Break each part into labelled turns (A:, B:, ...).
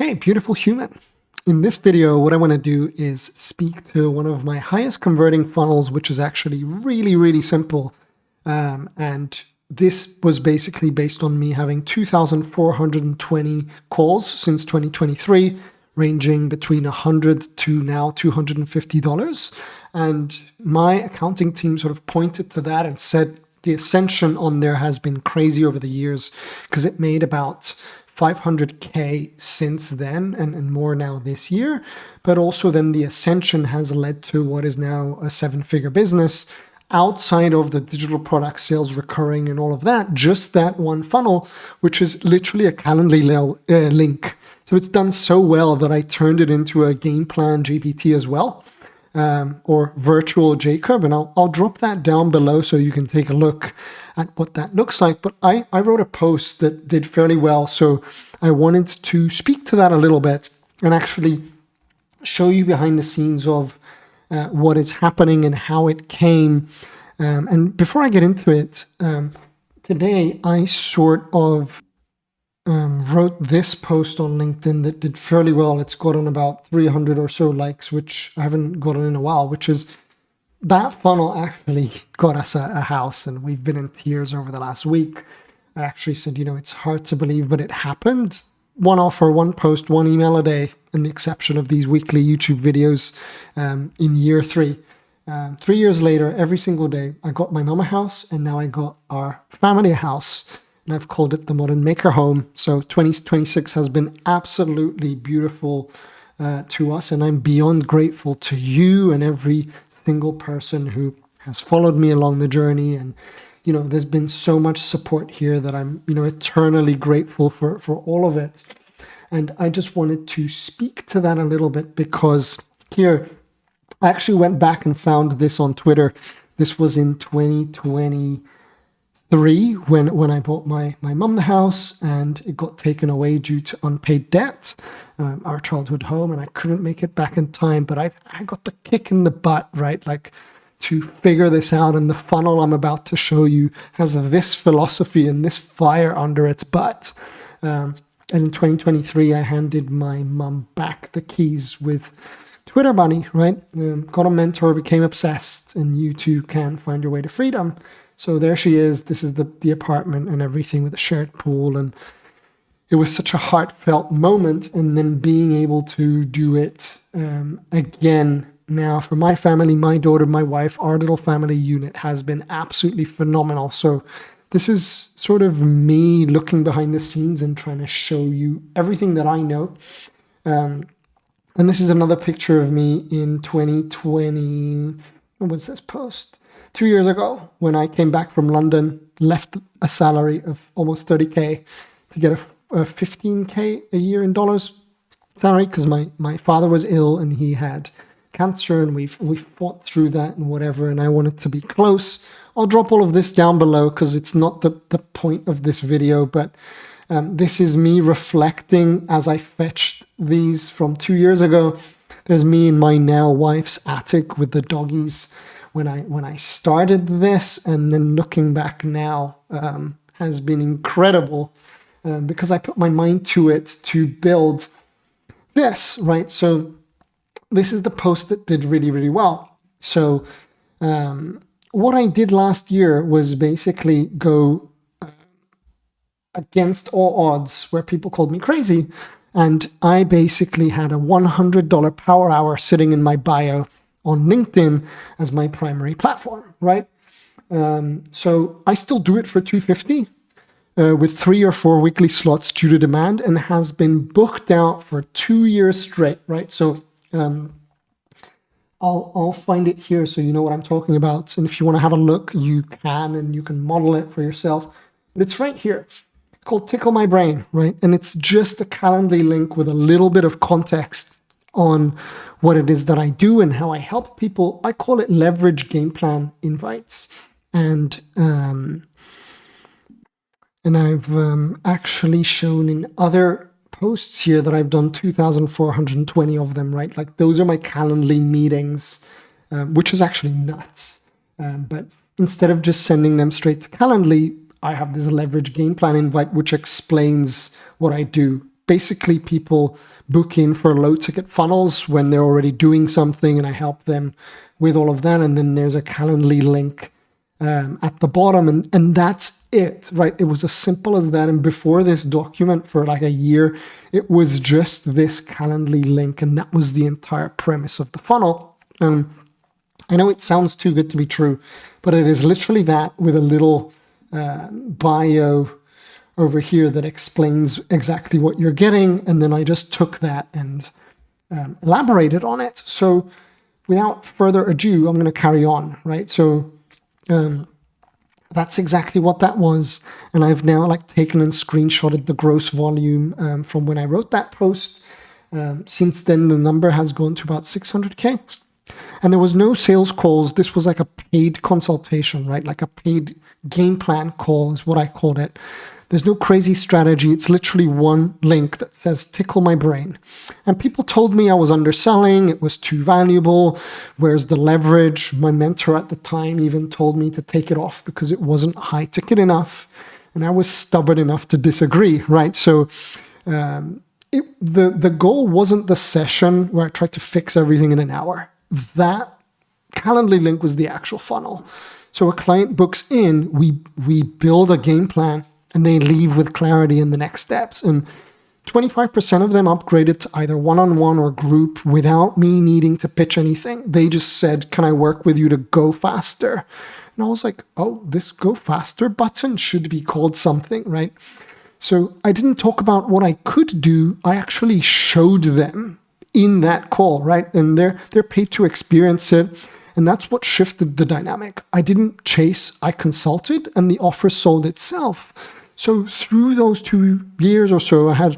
A: Hey, beautiful human. In this video, what I want to do is speak to one of my highest converting funnels, which is actually really, really simple. And this was basically based on me having 2,420 calls since 2023, ranging between $100 to now $250. And my accounting team sort of pointed to that and said the ascension on there has been crazy over the years because it made about 500K since then and more now this year. But also then the ascension has led to what is now a seven-figure business outside of the digital product sales, recurring and all of that, just that one funnel, which is literally a Calendly link. So it's done so well that I turned it into a game plan GPT as well, or virtual Jacob. And I'll drop that down below so you can take a look at what that looks like. But I wrote a post that did fairly well. So I wanted to speak to that a little bit and actually show you behind the scenes of what is happening and how it came. And before I get into it, today I sort of wrote this post on LinkedIn that did fairly well. It's gotten about 300 or so likes, which I haven't gotten in a while, which is that funnel actually got us a house, and we've been in tears over the last week. I actually said, it's hard to believe, but it happened. One offer, one post, one email a day, and the exception of these weekly YouTube videos in year 3. 3 years later, every single day, I got my mama house, and now I got our family a house. And I've called it the Modern Maker Home. So 2026 has been absolutely beautiful to us. And I'm beyond grateful to you and every single person who has followed me along the journey. And, there's been so much support here that I'm, eternally grateful for all of it. And I just wanted to speak to that a little bit because here, I actually went back and found this on Twitter. This was in 2023 when I bought my mum the house, and it got taken away due to unpaid debt, our childhood home, and I couldn't make it back in time. But I got the kick in the butt, right? Like to figure this out. And the funnel I'm about to show you has this philosophy and this fire under its butt. And in 2023, I handed my mum back the keys with Twitter money, right? Got a mentor, became obsessed, and you too can find your way to freedom. So there she is. This is the apartment and everything with a shared pool. And it was such a heartfelt moment. And then being able to do it again now for my family, my daughter, my wife, our little family unit has been absolutely phenomenal. So this is sort of me looking behind the scenes and trying to show you everything that I know. And this is another picture of me in 2020. What was this post? 2 years ago, when I came back from London, left a salary of almost 30K to get a 15K a year in dollars salary because my father was ill and he had cancer, and we fought through that and whatever, and I wanted to be close. I'll drop all of this down below because it's not the point of this video, but this is me reflecting as I fetched these from 2 years ago. There's me in my now wife's attic with the doggies when I started this, and then looking back now has been incredible because I put my mind to it to build this, right? So this is the post that did really, really well. So what I did last year was basically go against all odds where people called me crazy. And I basically had a $100 power hour sitting in my bio on LinkedIn as my primary platform, right? So I still do it for $250 with 3 or 4 weekly slots due to demand, and has been booked out for 2 years straight, right? So I'll find it here so you know what I'm talking about. And if you want to have a look, you can, and you can model it for yourself. But it's right here. It's called Tickle My Brain, right? And it's just a Calendly link with a little bit of context on what it is that I do and how I help people. I call it leverage game plan invites. And I've actually shown in other posts here that I've done 2,420 of them, right? Like those are my Calendly meetings, which is actually nuts. But instead of just sending them straight to Calendly, I have this leverage game plan invite, which explains what I do basically people book in for low ticket funnels when they're already doing something, and I help them with all of that. And then there's a Calendly link at the bottom, and that's it, right? It was as simple as that. And before this document, for like a year, it was just this Calendly link, and that was the entire premise of the funnel. I know it sounds too good to be true, but it is literally that, with a little bio over here that explains exactly what you're getting. And then I just took that and elaborated on it. So without further ado, I'm going to carry on, right? So that's exactly what that was. And I've now like taken and screenshotted the gross volume from when I wrote that post. Since then, the number has gone to about 600K. And there was no sales calls. This was like a paid consultation, right? Like a paid game plan call is what I called it. There's no crazy strategy. It's literally one link that says, tickle my brain. And people told me I was underselling. It was too valuable. Where's the leverage? My mentor at the time even told me to take it off because it wasn't high ticket enough. And I was stubborn enough to disagree, right? So the goal wasn't the session where I tried to fix everything in an hour. That Calendly link was the actual funnel. So a client books in, we build a game plan, and they leave with clarity in the next steps. And 25% of them upgraded to either one-on-one or group without me needing to pitch anything. They just said, can I work with you to go faster? And I was like, oh, this go faster button should be called something, right? So I didn't talk about what I could do. I actually showed them in that call, right? And they're paid to experience it. And that's what shifted the dynamic. I didn't chase, I consulted, and the offer sold itself. So through those 2 years or so, I had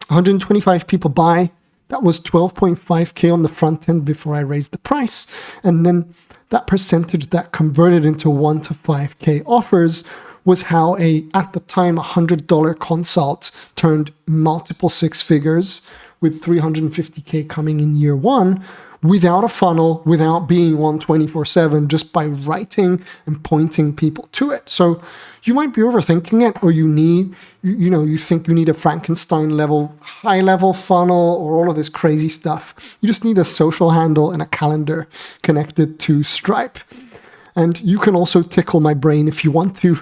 A: 125 people buy. That was 12.5K on the front end before I raised the price. And then that percentage that converted into 1 to 5K offers was how at the time, $100 consult turned multiple six figures, with 350K coming in year one, without a funnel, without being on 24/7, just by writing and pointing people to it. So you might be overthinking it, or you think you need a Frankenstein level, high level funnel, or all of this crazy stuff. You just need a social handle and a calendar connected to Stripe. And you can also tickle my brain if you want to.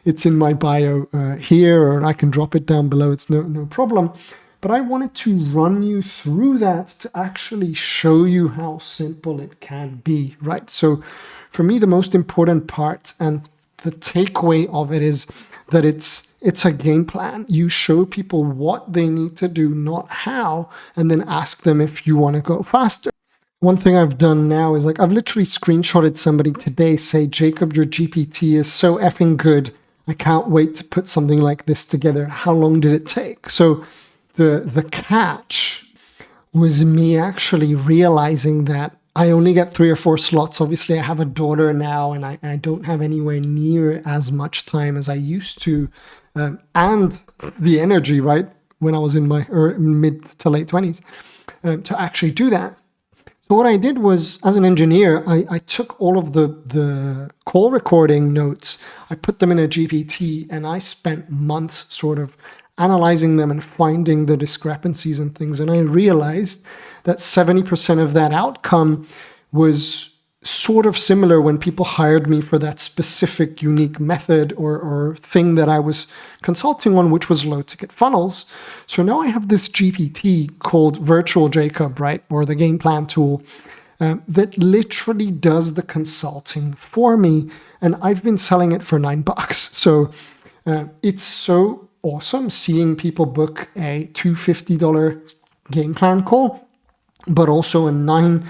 A: It's in my bio here, or I can drop it down below. It's no problem. But I wanted to run you through that to actually show you how simple it can be, right? So for me, the most important part and the takeaway of it is that it's a game plan. You show people what they need to do, not how, and then ask them if you want to go faster. One thing I've done now is I've literally screenshotted somebody today, say, Jacob, your GPT is so effing good. I can't wait to put something like this together. How long did it take? So the catch was me actually realizing that I only get 3 or 4 slots. Obviously, I have a daughter now, and I don't have anywhere near as much time as I used to, and the energy, right, when I was in my mid to late 20s, to actually do that. So what I did was, as an engineer, I took all of the call recording notes, I put them in a GPT, and I spent months sort of analyzing them and finding the discrepancies and things. And I realized that 70% of that outcome was sort of similar when people hired me for that specific unique method or thing that I was consulting on, which was low ticket funnels. So now I have this GPT called Virtual Jacob, right? Or the game plan tool that literally does the consulting for me. And I've been selling it for $9. So it's so awesome seeing people book a $250 game plan call, but also a $9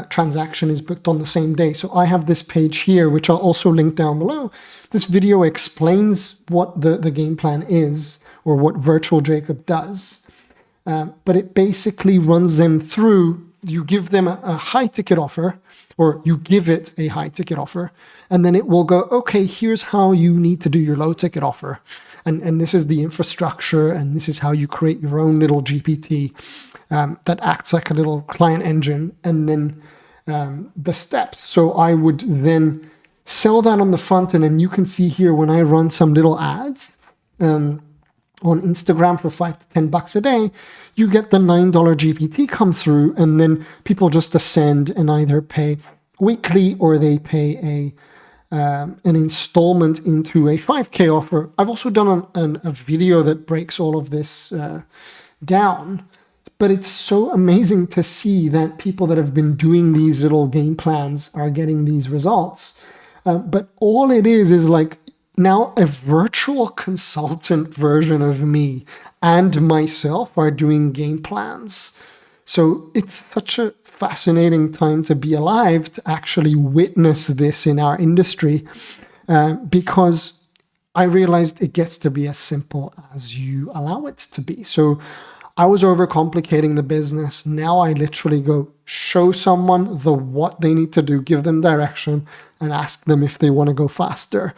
A: transaction is booked on the same day. So I have this page here, which I'll also link down below. This video explains what the game plan is, or what Virtual Jacob does. But it basically runs them through. You give them a high ticket offer, or you give it a high ticket offer, and then it will go, okay, here's how you need to do your low ticket offer. And this is the infrastructure, and this is how you create your own little GPT that acts like a little client engine, and then the steps. So I would then sell that on the front end, and you can see here when I run some little ads, on Instagram for $5 to $10 a day, you get the $9 GPT come through, and then people just ascend and either pay weekly or they pay an installment into a 5K offer. I've also done a video that breaks all of this down, but it's so amazing to see that people that have been doing these little game plans are getting these results. But all it is like now a virtual consultant version of me and myself are doing game plans. So it's such a fascinating time to be alive to actually witness this in our industry, because I realized it gets to be as simple as you allow it to be. So I was overcomplicating the business. Now I literally go show someone what they need to do, give them direction, and ask them if they want to go faster.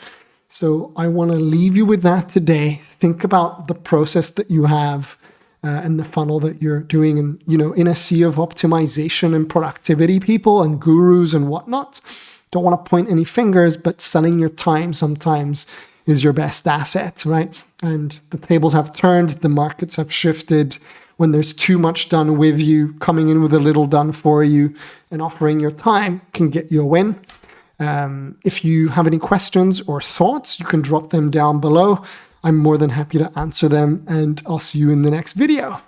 A: So I want to leave you with that today. Think about the process that you have and the funnel that you're doing. And, in a sea of optimization and productivity people and gurus and whatnot, don't want to point any fingers, but selling your time sometimes is your best asset, right? And the tables have turned, the markets have shifted. When there's too much done with you, coming in with a little done for you and offering your time can get you a win. If you have any questions or thoughts, you can drop them down below. I'm more than happy to answer them, and I'll see you in the next video.